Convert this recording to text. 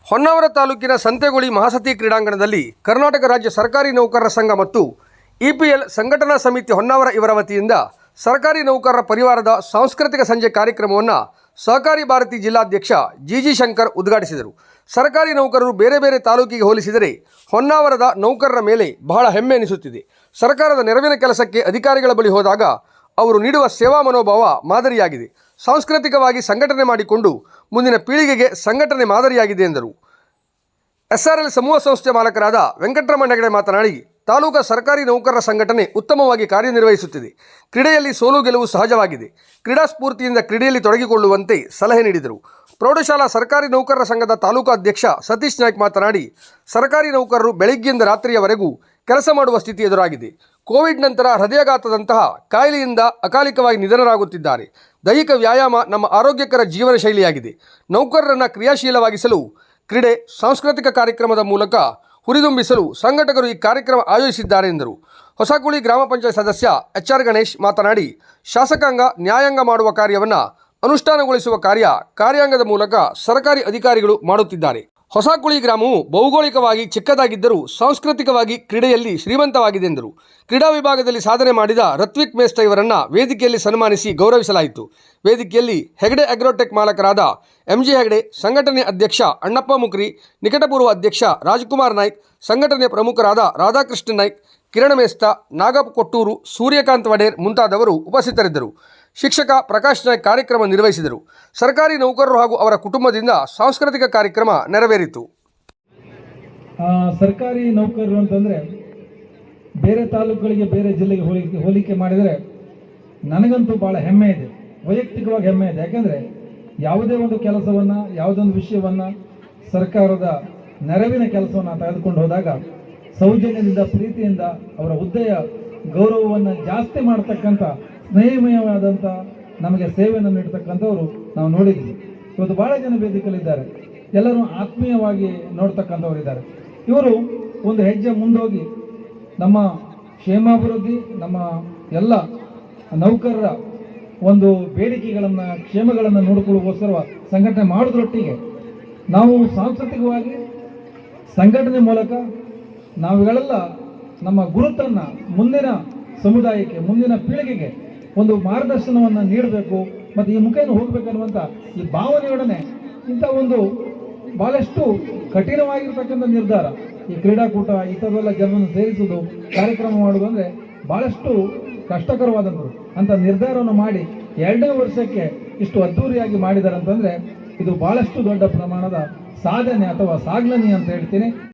ಹೊನ್ನಾವರ ತಾಲೂಕಿನ ಸಂತೆಗುಳಿ ಮಹಾಸತಿ ಕ್ರೀಡಾಂಗಣದಲ್ಲಿ ಕರ್ನಾಟಕ ರಾಜ್ಯ ಸರ್ಕಾರಿ ನೌಕರರ ಸಂಘ ಮತ್ತು ಇಪಿಎಲ್ ಸಂಘಟನಾ ಸಮಿತಿ ಹೊನ್ನಾವರ ಇವರ ವತಿಯಿಂದ ಸರ್ಕಾರಿ ನೌಕರರ ಪರಿವಾರದ ಸಾಂಸ್ಕೃತಿಕ ಸಂಜೆ ಕಾರ್ಯಕ್ರಮವನ್ನು ಸಹಕಾರಿ ಭಾರತಿ ಜಿಲ್ಲಾಧ್ಯಕ್ಷ ಜಿಜಿ ಶಂಕರ್ ಉದ್ಘಾಟಿಸಿದರು. ಸರ್ಕಾರಿ ನೌಕರರು ಬೇರೆ ಬೇರೆ ತಾಲೂಕಿಗೆ ಹೋಲಿಸಿದರೆ ಹೊನ್ನಾವರದ ನೌಕರರ ಮೇಲೆ ಬಹಳ ಹೆಮ್ಮೆ ಎನಿಸುತ್ತಿದೆ. ಸರ್ಕಾರದ ನೆರವಿನ ಕೆಲಸಕ್ಕೆ ಅಧಿಕಾರಿಗಳ ಬಳಿ ಹೋದಾಗ ಅವರು ನೀಡುವ ಸೇವಾ ಮನೋಭಾವ ಮಾದರಿಯಾಗಿದೆ. ಸಾಂಸ್ಕೃತಿಕವಾಗಿ ಸಂಘಟನೆ ಮಾಡಿಕೊಂಡು ಮುಂದಿನ ಪೀಳಿಗೆಗೆ ಸಂಘಟನೆ ಮಾದರಿಯಾಗಿದೆ ಎಂದರು. SRL ಸಮೂಹ ಸಂಸ್ಥೆ ಮಾಲಕರಾದ ವೆಂಕಟರಮಣ ಹೆಗಡೆ ಮಾತನಾಡಿ, ತಾಲೂಕಾ ಸರ್ಕಾರಿ ನೌಕರರ ಸಂಘಟನೆ ಉತ್ತಮವಾಗಿ ಕಾರ್ಯನಿರ್ವಹಿಸುತ್ತಿದೆ. ಕ್ರೀಡೆಯಲ್ಲಿ ಸೋಲು ಗೆಲುವು ಸಹಜವಾಗಿದೆ. ಕ್ರೀಡಾ ಸ್ಫೂರ್ತಿಯಿಂದ ಕ್ರೀಡೆಯಲ್ಲಿ ತೊಡಗಿಕೊಳ್ಳುವಂತೆ ಸಲಹೆ ನೀಡಿದರು. ಪ್ರೌಢಶಾಲಾ ಸರ್ಕಾರಿ ನೌಕರರ ಸಂಘದ ತಾಲೂಕಾ ಅಧ್ಯಕ್ಷ ಸತೀಶ್ ನಾಯ್ಕ್ ಮಾತನಾಡಿ, ಸರ್ಕಾರಿ ನೌಕರರು ಬೆಳಗ್ಗೆಯಿಂದ ರಾತ್ರಿಯವರೆಗೂ ಕೆಲಸ ಮಾಡುವ ಸ್ಥಿತಿ ಎದುರಾಗಿದೆ. ಕೋವಿಡ್ ನಂತರ ಹೃದಯಾಘಾತದಂತಹ ಕಾಯಿಲೆಯಿಂದ ಅಕಾಲಿಕವಾಗಿ ನಿಧನರಾಗುತ್ತಿದ್ದಾರೆ. ದೈಹಿಕ ವ್ಯಾಯಾಮ ನಮ್ಮ ಆರೋಗ್ಯಕರ ಜೀವನ ಶೈಲಿಯಾಗಿದೆ. ನೌಕರರನ್ನು ಕ್ರಿಯಾಶೀಲವಾಗಿಸಲು ಕ್ರೀಡೆ, ಸಾಂಸ್ಕೃತಿಕ ಕಾರ್ಯಕ್ರಮದ ಮೂಲಕ ಹುರಿದುಂಬಿಸಲು ಸಂಘಟಕರು ಈ ಕಾರ್ಯಕ್ರಮ ಆಯೋಜಿಸಿದ್ದಾರೆ ಎಂದರು. ಹೊಸಕುಳಿ ಗ್ರಾಮ ಪಂಚಾಯತ್ ಸದಸ್ಯ HR ಗಣೇಶ್ ಮಾತನಾಡಿ, ಶಾಸಕಾಂಗ ನ್ಯಾಯಾಂಗ ಮಾಡುವ ಕಾರ್ಯವನ್ನು ಅನುಷ್ಠಾನಗೊಳಿಸುವ ಕಾರ್ಯಾಂಗದ ಮೂಲಕ ಸರ್ಕಾರಿ ಅಧಿಕಾರಿಗಳು ಮಾಡುತ್ತಿದ್ದಾರೆ. ಹೊಸಕುಳಿ ಗ್ರಾಮವು ಭೌಗೋಳಿಕವಾಗಿ ಚಿಕ್ಕದಾಗಿದ್ದರೂ ಸಾಂಸ್ಕೃತಿಕವಾಗಿ ಕ್ರೀಡೆಯಲ್ಲಿ ಶ್ರೀಮಂತವಾಗಿದೆ ಎಂದರು. ಕ್ರೀಡಾ ವಿಭಾಗದಲ್ಲಿ ಸಾಧನೆ ಮಾಡಿದ ರತ್ವಿಕ್ ಮೇಸ್ಟ ಇವರನ್ನು ವೇದಿಕೆಯಲ್ಲಿ ಸನ್ಮಾನಿಸಿ ಗೌರವಿಸಲಾಯಿತು. ವೇದಿಕೆಯಲ್ಲಿ ಹೆಗಡೆ ಅಗ್ರೋಟೆಕ್ ಮಾಲಕರಾದ MG ಹೆಗಡೆ, ಸಂಘಟನೆ ಅಧ್ಯಕ್ಷ ಅಣ್ಣಪ್ಪ ಮುಕ್ರಿ, ನಿಕಟಪೂರ್ವ ಅಧ್ಯಕ್ಷ ರಾಜ್ಕುಮಾರ್ ನಾಯ್ಕ್, ಸಂಘಟನೆ ಪ್ರಮುಖರಾದ ರಾಧಾಕೃಷ್ಣ ನಾಯ್ಕ್, ಕಿರಣ ಮೇಸ್ತ, ನಾಗಪ್ಪ ಕೊಟ್ಟೂರು, ಸೂರ್ಯಕಾಂತ್ ವಡೇರ್ ಮುಂತಾದವರು ಉಪಸ್ಥಿತರಿದ್ದರು. ಶಿಕ್ಷಕ ಪ್ರಕಾಶ್ ನಾಯ್ಕ್ ಕಾರ್ಯಕ್ರಮ ನಿರ್ವಹಿಸಿದರು. ಸರ್ಕಾರಿ ನೌಕರರು ಹಾಗೂ ಅವರ ಕುಟುಂಬದಿಂದ ಸಾಂಸ್ಕೃತಿಕ ಕಾರ್ಯಕ್ರಮ ನೆರವೇರಿತು. ಸರ್ಕಾರಿ ನೌಕರರು ಅಂತಂದರೆ ಬೇರೆ ತಾಲೂಕುಗಳಿಗೆ, ಬೇರೆ ಜಿಲ್ಲೆಗೆ ಹೋಲಿಕೆ ಮಾಡಿದರೆ ನನಗಂತೂ ಭಾಳ ಹೆಮ್ಮೆ ಇದೆ, ವೈಯಕ್ತಿಕವಾಗಿ ಹೆಮ್ಮೆ ಇದೆ. ಯಾಕೆಂದರೆ ಯಾವುದೇ ಒಂದು ಕೆಲಸವನ್ನು, ಯಾವುದೊಂದು ವಿಷಯವನ್ನು ಸರ್ಕಾರದ ನೆರವಿನ ಕೆಲಸವನ್ನು ತೆಗೆದುಕೊಂಡು ಹೋದಾಗ ಸೌಜನ್ಯದಿಂದ, ಪ್ರೀತಿಯಿಂದ ಅವರ ಹುದ್ದೆಯ ಗೌರವವನ್ನು ಜಾಸ್ತಿ ಮಾಡ್ತಕ್ಕಂಥ, ಸ್ನೇಹಮಯವಾದಂಥ ನಮಗೆ ಸೇವೆಯನ್ನು ನೀಡ್ತಕ್ಕಂಥವ್ರು ನಾವು ನೋಡಿದ್ವಿ. ಇವತ್ತು ಭಾಳ ಜನ ವೇದಿಕೆಯಲ್ಲಿದ್ದಾರೆ, ಎಲ್ಲರೂ ಆತ್ಮೀಯವಾಗಿ ನೋಡ್ತಕ್ಕಂಥವ್ರು ಇದ್ದಾರೆ. ಇವರು ಒಂದು ಹೆಜ್ಜೆ ಮುಂದೋಗಿ ನಮ್ಮ ಕ್ಷೇಮಾಭಿವೃದ್ಧಿ, ನಮ್ಮ ಎಲ್ಲ ನೌಕರರ ಒಂದು ಬೇಡಿಕೆಗಳನ್ನು, ಕ್ಷೇಮಗಳನ್ನು ನೋಡಿಕೊಳ್ಳುವುದಕ್ಕೋಸ್ಕರ ಸಂಘಟನೆ ಮಾಡೋದ್ರೊಟ್ಟಿಗೆ ನಾವು ಸಾಂಸ್ಕೃತಿಕವಾಗಿ ಸಂಘಟನೆ ಮೂಲಕ ನಾವುಗಳೆಲ್ಲ ನಮ್ಮ ಗುರುತನ್ನು ಮುಂದಿನ ಸಮುದಾಯಕ್ಕೆ, ಮುಂದಿನ ಪೀಳಿಗೆಗೆ ಒಂದು ಮಾರ್ಗದರ್ಶನವನ್ನು ನೀಡಬೇಕು ಮತ್ತು ಈ ಮುಖೇನ ಹೋಗಬೇಕನ್ನುವಂಥ ಈ ಭಾವನೆಯೊಡನೆ ಇಂಥ ಒಂದು ಭಾಳಷ್ಟು ಕಠಿಣವಾಗಿರ್ತಕ್ಕಂಥ ನಿರ್ಧಾರ, ಈ ಕ್ರೀಡಾಕೂಟ ಈ ಥರವೆಲ್ಲ ಜನರನ್ನು ಸೇರಿಸುವುದು, ಕಾರ್ಯಕ್ರಮ ಮಾಡುವುದು ಅಂದರೆ ಭಾಳಷ್ಟು ಕಷ್ಟಕರವಾದಂಥದ್ದು. ಅಂಥ ನಿರ್ಧಾರವನ್ನು ಮಾಡಿ 2ನೇ ವರ್ಷಕ್ಕೆ ಇಷ್ಟು ಅದ್ಧೂರಿಯಾಗಿ ಮಾಡಿದ್ದಾರೆ ಅಂತಂದರೆ ಇದು ಭಾಳಷ್ಟು ದೊಡ್ಡ ಪ್ರಮಾಣದ ಸಾಧನೆ ಅಥವಾ ಸಾಧನೆ ಅಂತ ಹೇಳ್ತೀನಿ.